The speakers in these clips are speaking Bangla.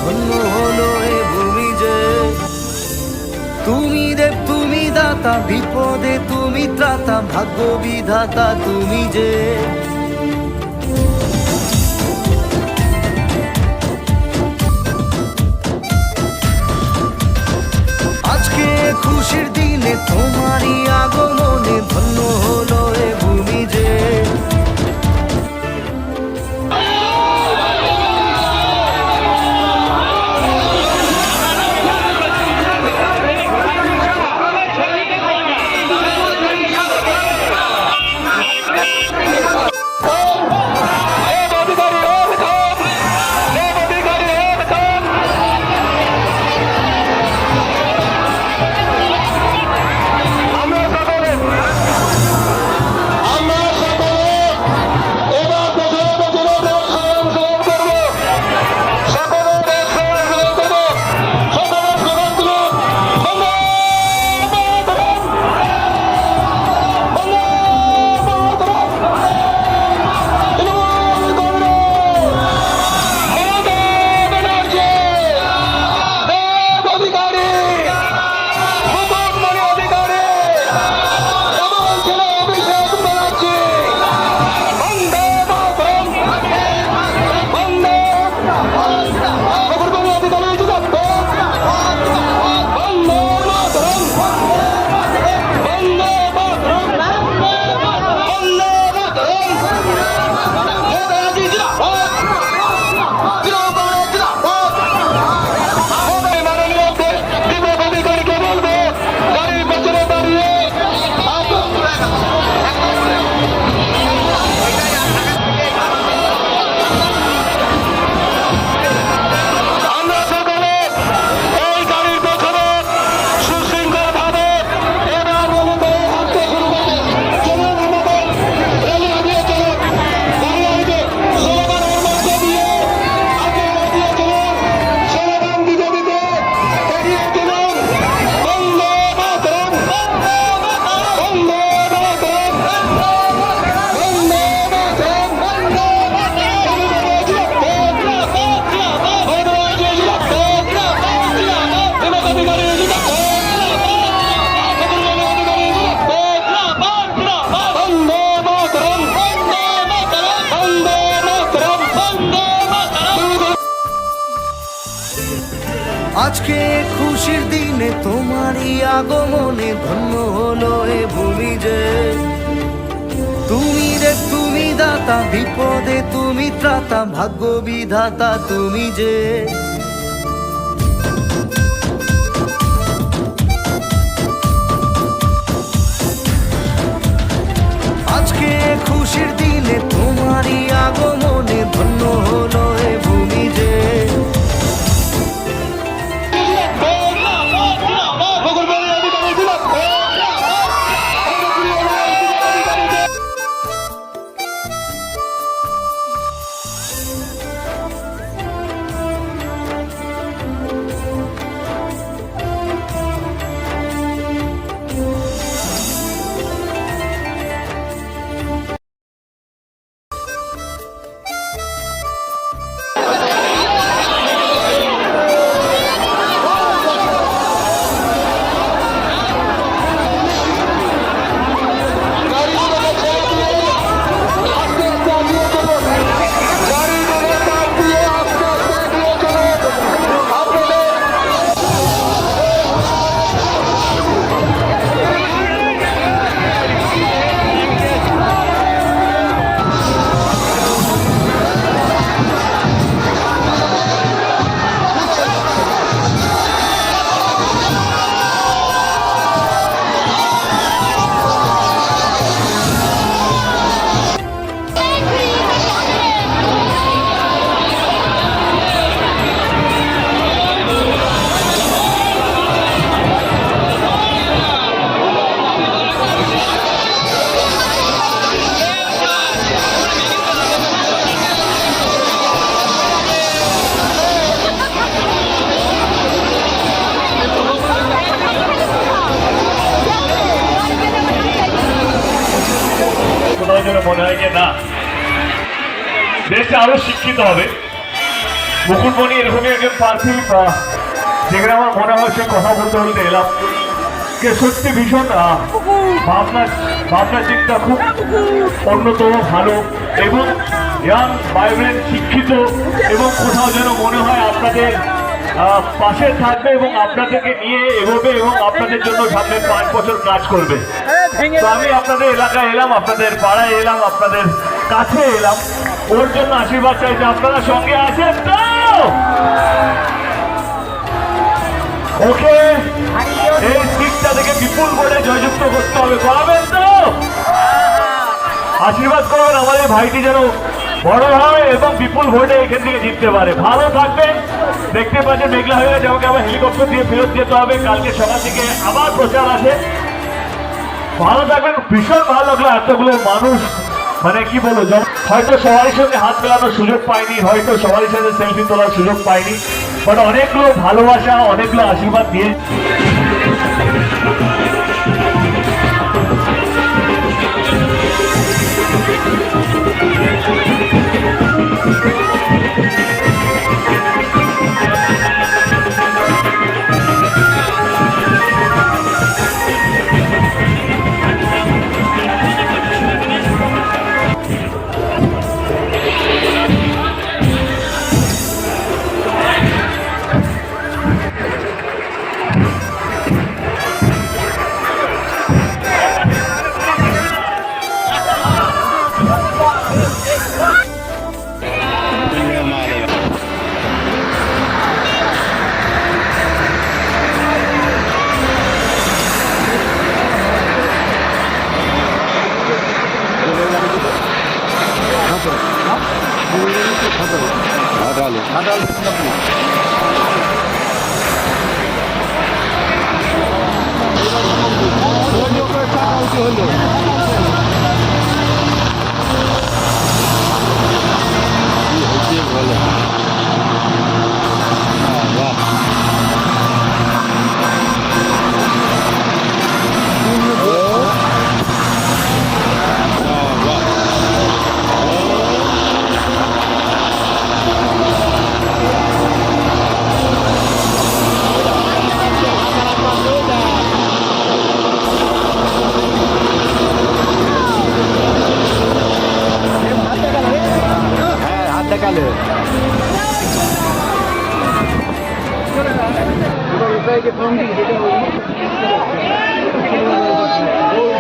ধন্য হলো এ ভূমি যে। তুমি দেব তুমি দাতা, বিপদে তুমি ত্রাতা, ভাগ্য বিধাতা তুমি যে। আজকে খুশির দিনে তোমারই আগমনে ধন্য হলো এ ভূমি যে। আজকে খুশির দিনে তোমারই আগমনে ধন্য হলো এ ভূমি যে। তুমি রে তুমি দাতা, বিপদে তুমি ত্রাতা, ভাগ্য বিধাতা তুমি যে। আজকে খুশির দিনে তোমারই আগমনে ধন্য হলো এ ভূমি যে। মনে হয় যে না, দেশটা আরো শিক্ষিত হবে, মুকুটমণি এরকমই একজন প্রার্থী যেখানে আমার মনে হয় সে কথা বলতে বলতে এলাম কে সত্যি ভীষণ ভাবনা চিন্তা খুব অন্যতম ভালো এবং ইয়াং ভাইব্রেন্ট শিক্ষিত এবং কোথাও যেন মনে হয় আপনাদের পাশে থাকবে এবং আপনাদেরকে নিয়ে এগোবে এবং আপনাদের জন্য সামনে 5 বছর কাজ করবে। তো আমি আপনাদের এলাকায় এলাম, আপনাদের পাড়ায় এলাম, আপনাদের কাছে এলাম, ওর জন্য আশীর্বাদ চাইতে আপনারা সঙ্গে আছেন তো? ওকে এই সিটটা থেকে বিপুল ভোটে জয়যুক্ত করতে হবে, করাবেন তো? আশীর্বাদ করবেন আমাদের ভাইটি যেন বড় হয় এবং বিপুল ভোটে এখান থেকে জিততে পারে। ভালো থাকবেন। দেখতে পাচ্ছেন মেঘলা হয়ে গেছে, আমাকে আবার হেলিকপ্টার দিয়ে ফেরত যেতে হবে, কালকে সকাল থেকে আবার প্রচার আছে। ভালো থাকবেন। ভীষণ ভালো লাগলো এতগুলো মানুষ, মানে কি বলবো, হয়তো সবারই সঙ্গে হাত মেলানোর সুযোগ পাইনি, হয়তো সবারই সাথে সেলফি তোলার সুযোগ পাইনি, বাট অনেকগুলো ভালোবাসা, অনেকগুলো আশীর্বাদ দিয়ে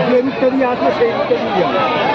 যে রূপটা দিয়ে আসবে সেই রূপটা দিয়ে